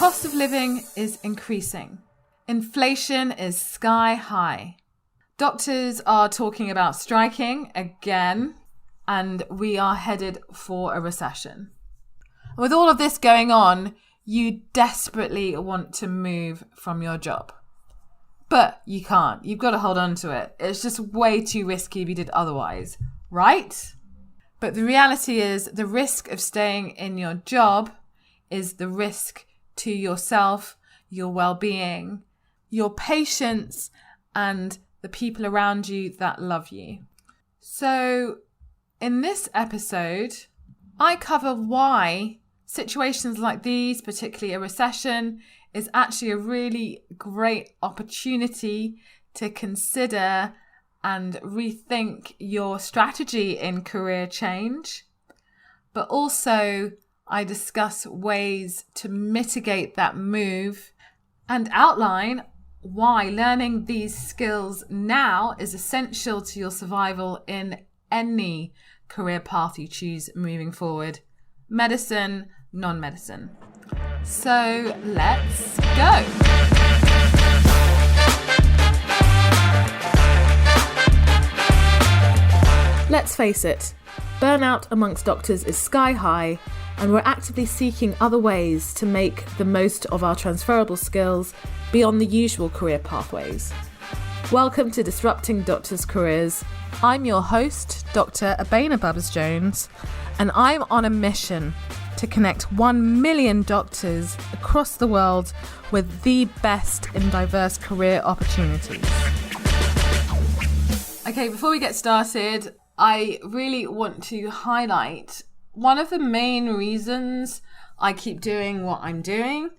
cost of living is increasing. Inflation is sky high. Doctors are talking about striking again, and we are headed for a recession. With all of this going on, you desperately want to move from your job. But you can't. You've got to hold on to it. It's just way too risky if you did otherwise, right? But the reality is the risk of staying in your job is the risk to yourself, your well-being, your patients, and the people around you that love you. So in this episode, I cover why situations like these, particularly a recession, is actually a really great opportunity to consider and rethink your strategy in career change. But also, I discuss ways to mitigate that move and outline why learning these skills now is essential to your survival in any career path you choose moving forward. Medicine, non-medicine. So let's go. Let's face it, burnout amongst doctors is sky high, and we're actively seeking other ways to make the most of our transferable skills beyond the usual career pathways. Welcome to Disrupting Doctors' Careers. I'm your host, Dr. Abeyna Bubbers-Jones, and I'm on a mission to connect 1 million doctors across the world with the best in diverse career opportunities. Okay, before we get started, I really want to highlight one of the main reasons I keep doing what I'm doing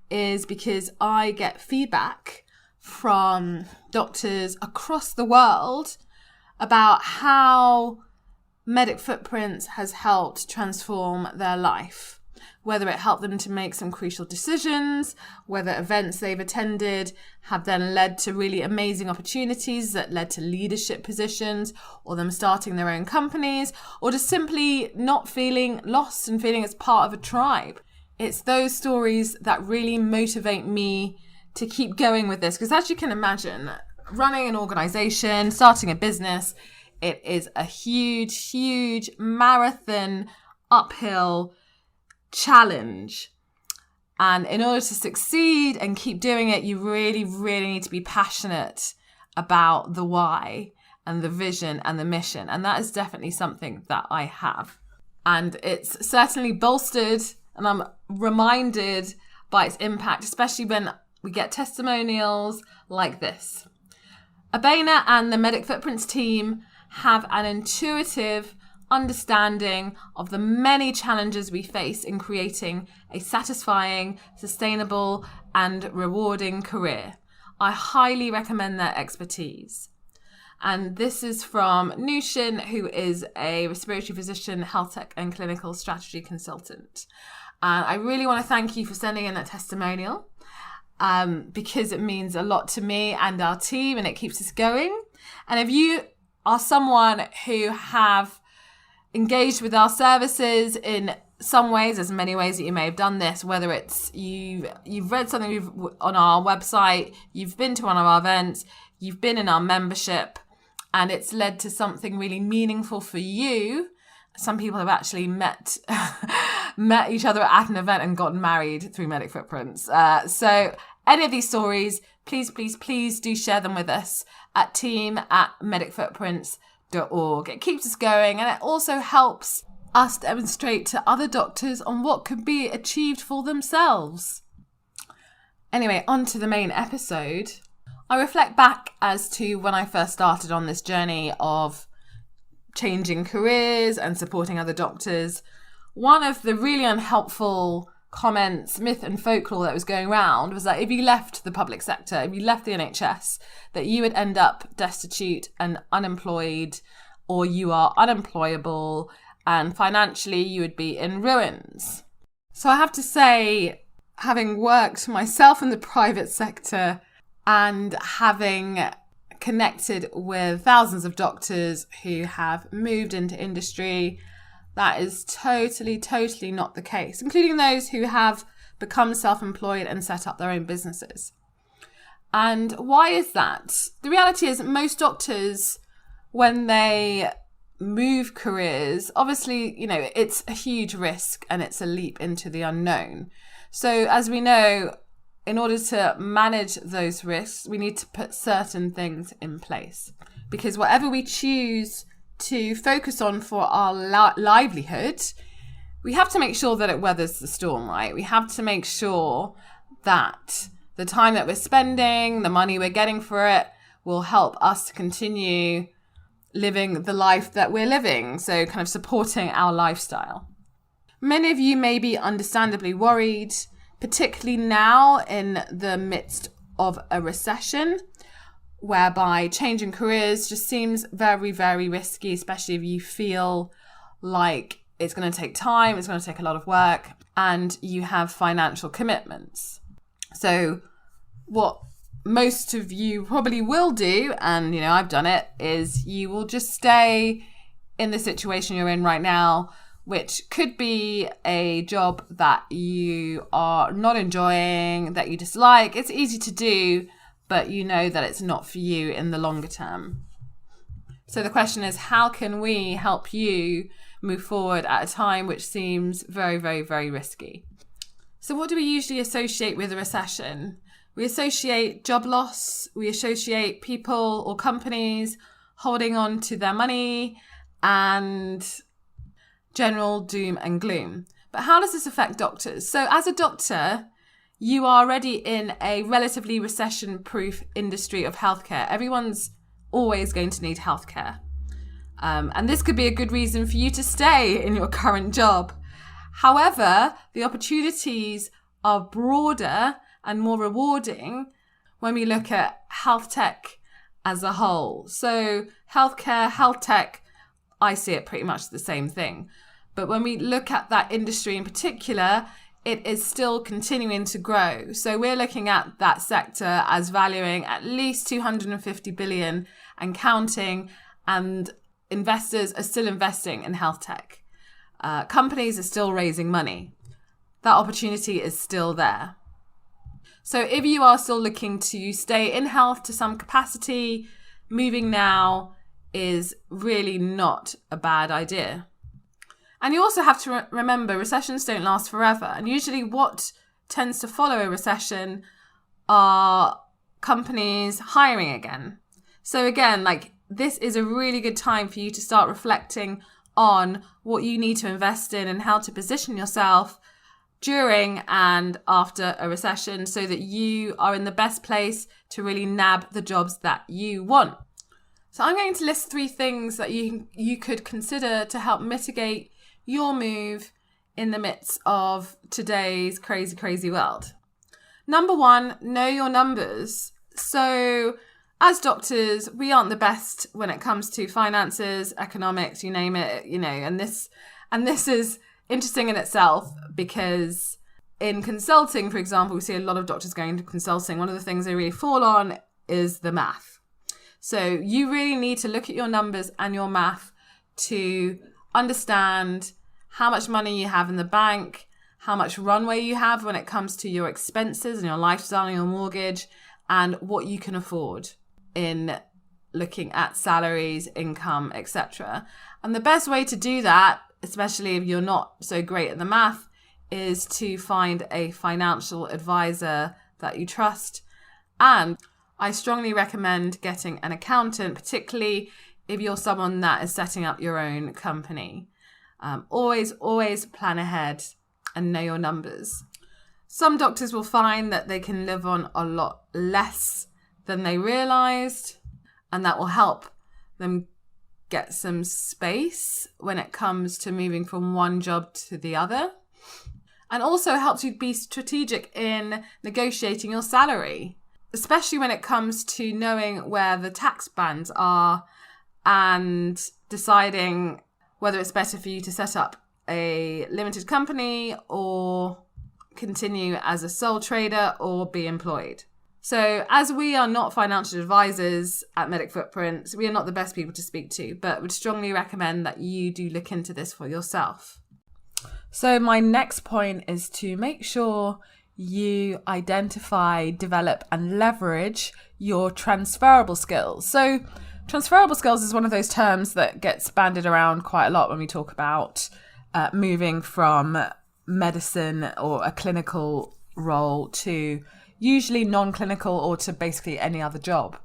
is because I get feedback from doctors across the world about how Medic Footprints has helped transform their life, whether it helped them to make some crucial decisions, whether events they've attended have then led to really amazing opportunities that led to leadership positions, or them starting their own companies, or just simply not feeling lost and feeling as part of a tribe. It's those stories that really motivate me to keep going with this, because as you can imagine, running an organization, starting a business, it is a huge, huge marathon uphill challenge. And in order to succeed and keep doing it, you really, really need to be passionate about the why and the vision and the mission. And that is definitely something that I have. And it's certainly bolstered, and I'm reminded by its impact, especially when we get testimonials like this. Abeyna and the Medic Footprints team have an intuitive understanding of the many challenges we face in creating a satisfying, sustainable, and rewarding career. I highly recommend their expertise. And this is from Nushin, who is a respiratory physician, health tech, and clinical strategy consultant. And I really want to thank you for sending in that testimonial because it means a lot to me and our team, and it keeps us going. And if you are someone who have engaged with our services in some ways, there's many ways that you may have done this, whether it's you've read something on our website, you've been to one of our events, you've been in our membership, and it's led to something really meaningful for you. Some people have actually met each other at an event and gotten married through Medic Footprints. So any of these stories, please do share them with us at team@medicfootprints.org. It keeps us going, and it also helps us demonstrate to other doctors on what can be achieved for themselves. Anyway, on to the main episode. I reflect back as to when I first started on this journey of changing careers and supporting other doctors. One of the really unhelpful comments, myth and folklore that was going around was that if you left the public sector, if you left the NHS, that you would end up destitute and unemployed, or you are unemployable, and financially you would be in ruins. So I have to say, having worked myself in the private sector and having connected with thousands of doctors who have moved into industry, that is totally not the case, including those who have become self-employed and set up their own businesses. And why is that? The reality is most doctors, when they move careers, obviously, it's a huge risk and it's a leap into the unknown. So as we know, in order to manage those risks, we need to put certain things in place, because whatever we choose to focus on for our livelihood, we have to make sure that it weathers the storm, right? We have to make sure that the time that we're spending, the money we're getting for it, will help us to continue living the life that we're living. So kind of supporting our lifestyle. Many of you may be understandably worried, particularly now in the midst of a recession, whereby changing careers just seems very, very risky, especially if you feel like it's going to take time, it's going to take a lot of work, and you have financial commitments. So what most of you probably will do, and I've done it, is you will just stay in the situation you're in right now, which could be a job that you are not enjoying, that you dislike. It's easy to do, but you know that it's not for you in the longer term. So the question is, how can we help you move forward at a time which seems very, very, very risky? So what do we usually associate with a recession? We associate job loss, we associate people or companies holding on to their money, and general doom and gloom. But how does this affect doctors? So as a doctor, you are already in a relatively recession-proof industry of healthcare. Everyone's always going to need healthcare. And this could be a good reason for you to stay in your current job. However, the opportunities are broader and more rewarding when we look at health tech as a whole. So healthcare, health tech, I see it pretty much the same thing. But when we look at that industry in particular, it is still continuing to grow. So we're looking at that sector as valuing at least 250 billion and counting, and investors are still investing in health tech. Companies are still raising money. That opportunity is still there. So if you are still looking to stay in health to some capacity, moving now is really not a bad idea. And you also have to remember, recessions don't last forever. And usually what tends to follow a recession are companies hiring again. So again, this is a really good time for you to start reflecting on what you need to invest in and how to position yourself during and after a recession so that you are in the best place to really nab the jobs that you want. So I'm going to list 3 things that you could consider to help mitigate your move in the midst of today's crazy, crazy world. Number 1, know your numbers. So as doctors, we aren't the best when it comes to finances, economics, you name it, and this is interesting in itself, because in consulting, for example, we see a lot of doctors going into consulting. One of the things they really fall on is the math. So you really need to look at your numbers and your math to understand how much money you have in the bank, how much runway you have when it comes to your expenses and your lifestyle and your mortgage, and what you can afford in looking at salaries, income, etc. And the best way to do that, especially if you're not so great at the math, is to find a financial advisor that you trust. And I strongly recommend getting an accountant, particularly if you're someone that is setting up your own company. Always plan ahead and know your numbers. Some doctors will find that they can live on a lot less than they realized, and that will help them get some space when it comes to moving from one job to the other, and also helps you be strategic in negotiating your salary, especially when it comes to knowing where the tax bands are and deciding whether it's better for you to set up a limited company or continue as a sole trader or be employed. So as we are not financial advisors at Medic Footprints, we are not the best people to speak to, but would strongly recommend that you do look into this for yourself. So my next point is to make sure you identify, develop, and leverage your transferable skills. So transferable skills is one of those terms that gets bandied around quite a lot when we talk about moving from medicine or a clinical role to usually non-clinical or to basically any other job.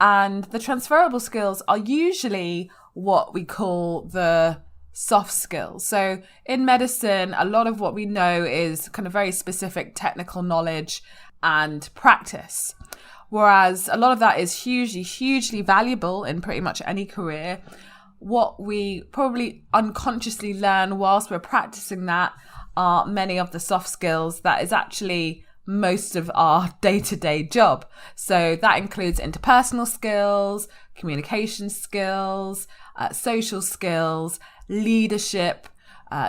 And the transferable skills are usually what we call the soft skills. So in medicine, a lot of what we know is kind of very specific technical knowledge and practice. Whereas a lot of that is hugely valuable in pretty much any career. What we probably unconsciously learn whilst we're practicing that are many of the soft skills that is actually most of our day-to-day job. So that includes interpersonal skills, communication skills, social skills, leadership,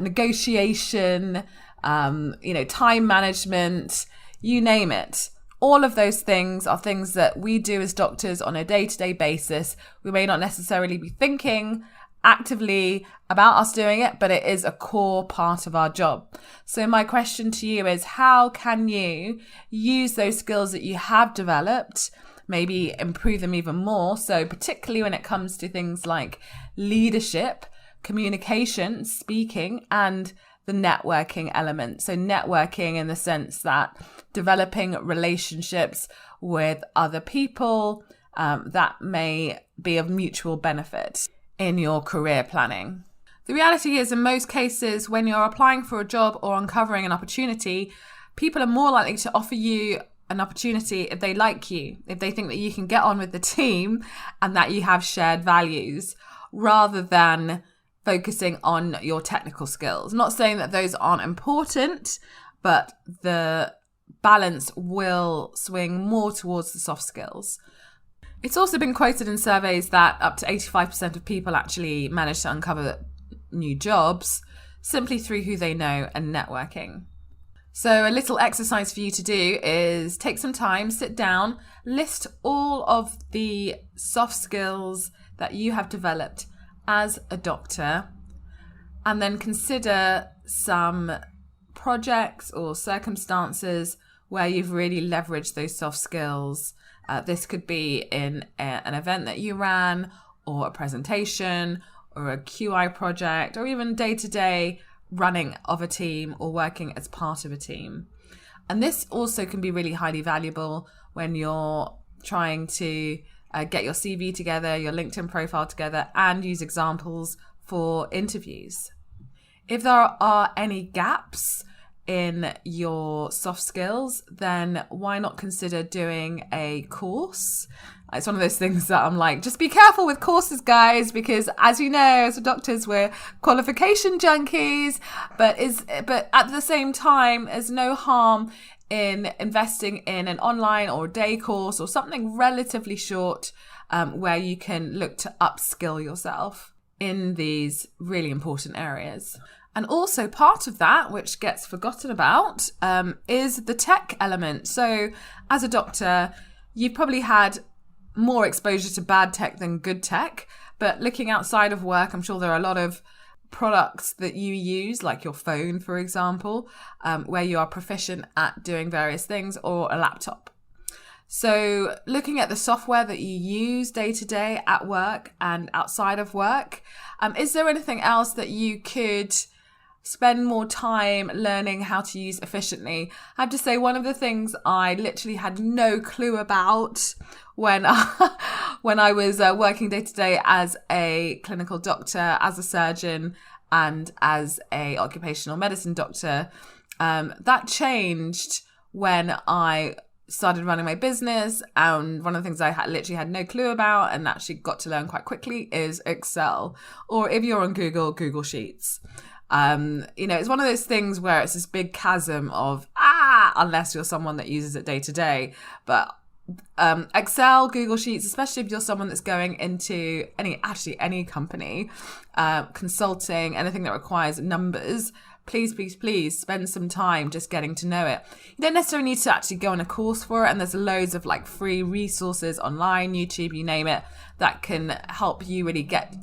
negotiation, time management, you name it. All of those things are things that we do as doctors on a day-to-day basis. We may not necessarily be thinking actively about us doing it, but it is a core part of our job. So my question to you is, how can you use those skills that you have developed, maybe improve them even more? So particularly when it comes to things like leadership, communication, speaking, and the networking element. So networking in the sense that developing relationships with other people that may be of mutual benefit in your career planning. The reality is, in most cases, when you're applying for a job or uncovering an opportunity, people are more likely to offer you an opportunity if they like you, if they think that you can get on with the team and that you have shared values, rather than focusing on your technical skills. I'm not saying that those aren't important, but the balance will swing more towards the soft skills. It's also been quoted in surveys that up to 85% of people actually manage to uncover new jobs simply through who they know and networking. So a little exercise for you to do is take some time, sit down, list all of the soft skills that you have developed as a doctor, and then consider some projects or circumstances where you've really leveraged those soft skills. This could be in an event that you ran, or a presentation, or a QI project, or even day-to-day running of a team or working as part of a team. And this also can be really highly valuable when you're trying to get your CV together, your LinkedIn profile together, and use examples for interviews. If there are any gaps in your soft skills, then why not consider doing a course? It's one of those things that I'm like, just be careful with courses, guys, because as you know, as doctors, we're qualification junkies, but at the same time, there's no harm in investing in an online or day course or something relatively short where you can look to upskill yourself in these really important areas. And also part of that, which gets forgotten about, is the tech element. So as a doctor, you've probably had more exposure to bad tech than good tech, but looking outside of work, I'm sure there are a lot of products that you use, like your phone, for example, where you are proficient at doing various things, or a laptop. So looking at the software that you use day to day at work and outside of work, is there anything else that you could spend more time learning how to use efficiently? I have to say, one of the things I literally had no clue about when I was working day to day as a clinical doctor, as a surgeon, and as a occupational medicine doctor, that changed when I started running my business. And one of the things I literally had no clue about and actually got to learn quite quickly is Excel, or if you're on Google Sheets. It's one of those things where it's this big chasm of unless you're someone that uses it day to day. But Excel, Google Sheets, especially if you're someone that's going into any company, consulting, anything that requires numbers, please spend some time just getting to know it. You don't necessarily need to actually go on a course for it, and there's loads of free resources online, YouTube, you name it, that can help you really get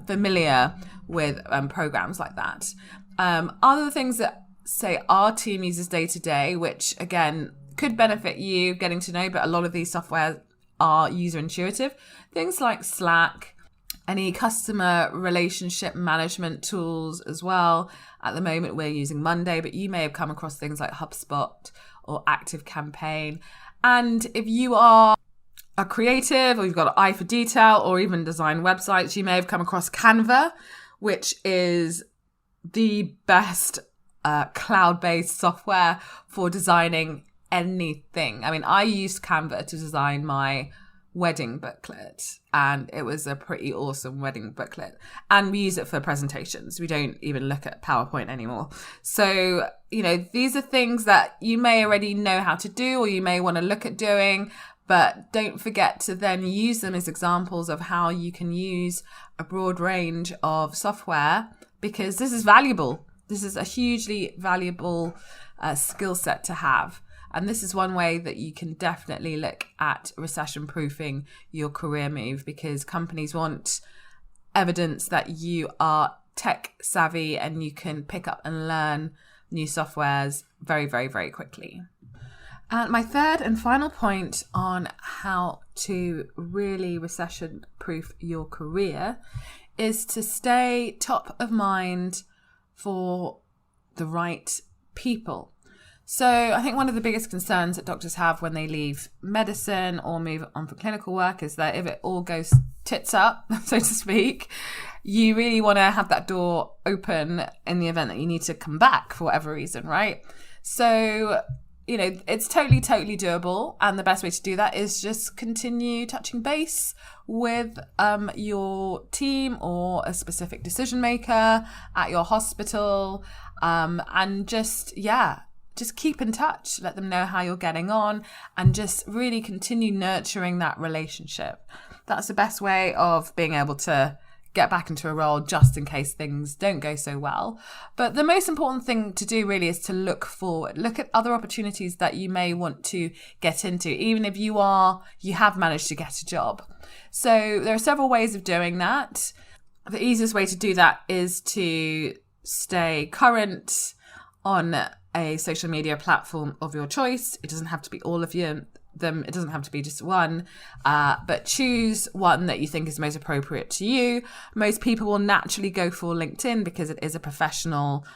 familiar with programs like that. Other things that, say, our team uses day to day, which again could benefit you getting to know, but a lot of these software are user intuitive. Things like Slack, any customer relationship management tools as well. At the moment, we're using Monday, but you may have come across things like HubSpot or ActiveCampaign. And if you are a creative, or you've got an eye for detail, or even design websites, you may have come across Canva, which is the best cloud-based software for designing anything. I mean, I used Canva to design my wedding booklet, and it was a pretty awesome wedding booklet. And we use it for presentations. We don't even look at PowerPoint anymore. So, these are things that you may already know how to do, or you may want to look at doing, but don't forget to then use them as examples of how you can use a broad range of software, because this is valuable. This is a hugely valuable skill set to have. And this is one way that you can definitely look at recession-proofing your career move, because companies want evidence that you are tech savvy and you can pick up and learn new softwares very, very, very quickly. And my third and final point on how to really recession-proof your career is to stay top of mind for the right people. So I think one of the biggest concerns that doctors have when they leave medicine or move on for clinical work is that if it all goes tits up, so to speak, you really want to have that door open in the event that you need to come back for whatever reason, right? So, it's totally doable. And the best way to do that is just continue touching base with your team or a specific decision maker at your hospital, and just keep in touch, let them know how you're getting on, and just really continue nurturing that relationship. That's the best way of being able to get back into a role just in case things don't go so well. But the most important thing to do really is to look forward. Look at other opportunities that you may want to get into, even if you have managed to get a job. So there are several ways of doing that. The easiest way to do that is to stay current on a social media platform of your choice. It doesn't have to be all of them. It doesn't have to be just one, but choose one that you think is most appropriate to you. Most people will naturally go for LinkedIn because it is a professional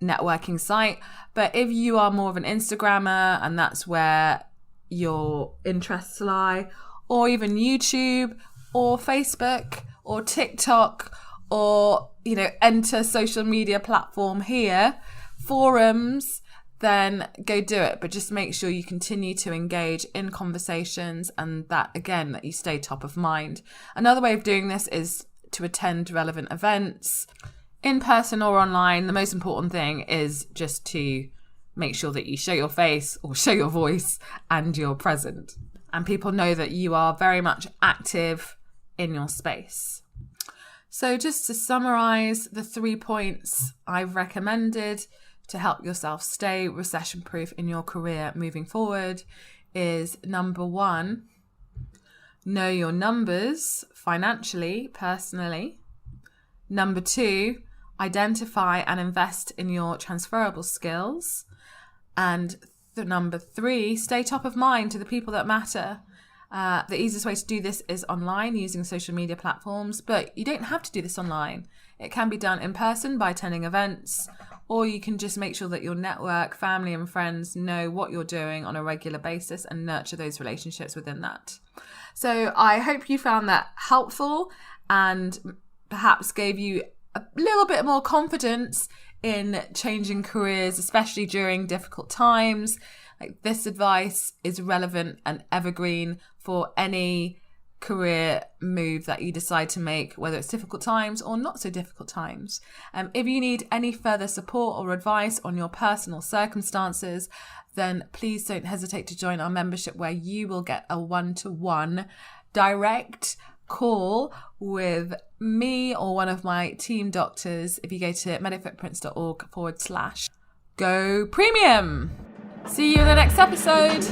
networking site. But if you are more of an Instagrammer and that's where your interests lie, or even YouTube or Facebook or TikTok, or, enter social media platform here, forums, then go do it. But just make sure you continue to engage in conversations, and that you stay top of mind. Another way of doing this is to attend relevant events, in person or online. The most important thing is just to make sure that you show your face or show your voice and you're present, and people know that you are very much active in your space. So just to summarize, the 3 points I've recommended to help yourself stay recession-proof in your career moving forward is: number 1, know your numbers financially, personally. Number 2, identify and invest in your transferable skills. And number 3, stay top of mind to the people that matter. The easiest way to do this is online, using social media platforms, but you don't have to do this online. It can be done in person by attending events, or you can just make sure that your network, family and friends know what you're doing on a regular basis and nurture those relationships within that. So I hope you found that helpful and perhaps gave you a little bit more confidence in changing careers, especially during difficult times. Like, this advice is relevant and evergreen for any career move that you decide to make, whether it's difficult times or not so difficult times. If you need any further support or advice on your personal circumstances, then please don't hesitate to join our membership, where you will get a one-to-one direct call with me or one of my team doctors if you go to medicfootprints.org/go premium. See you in the next episode.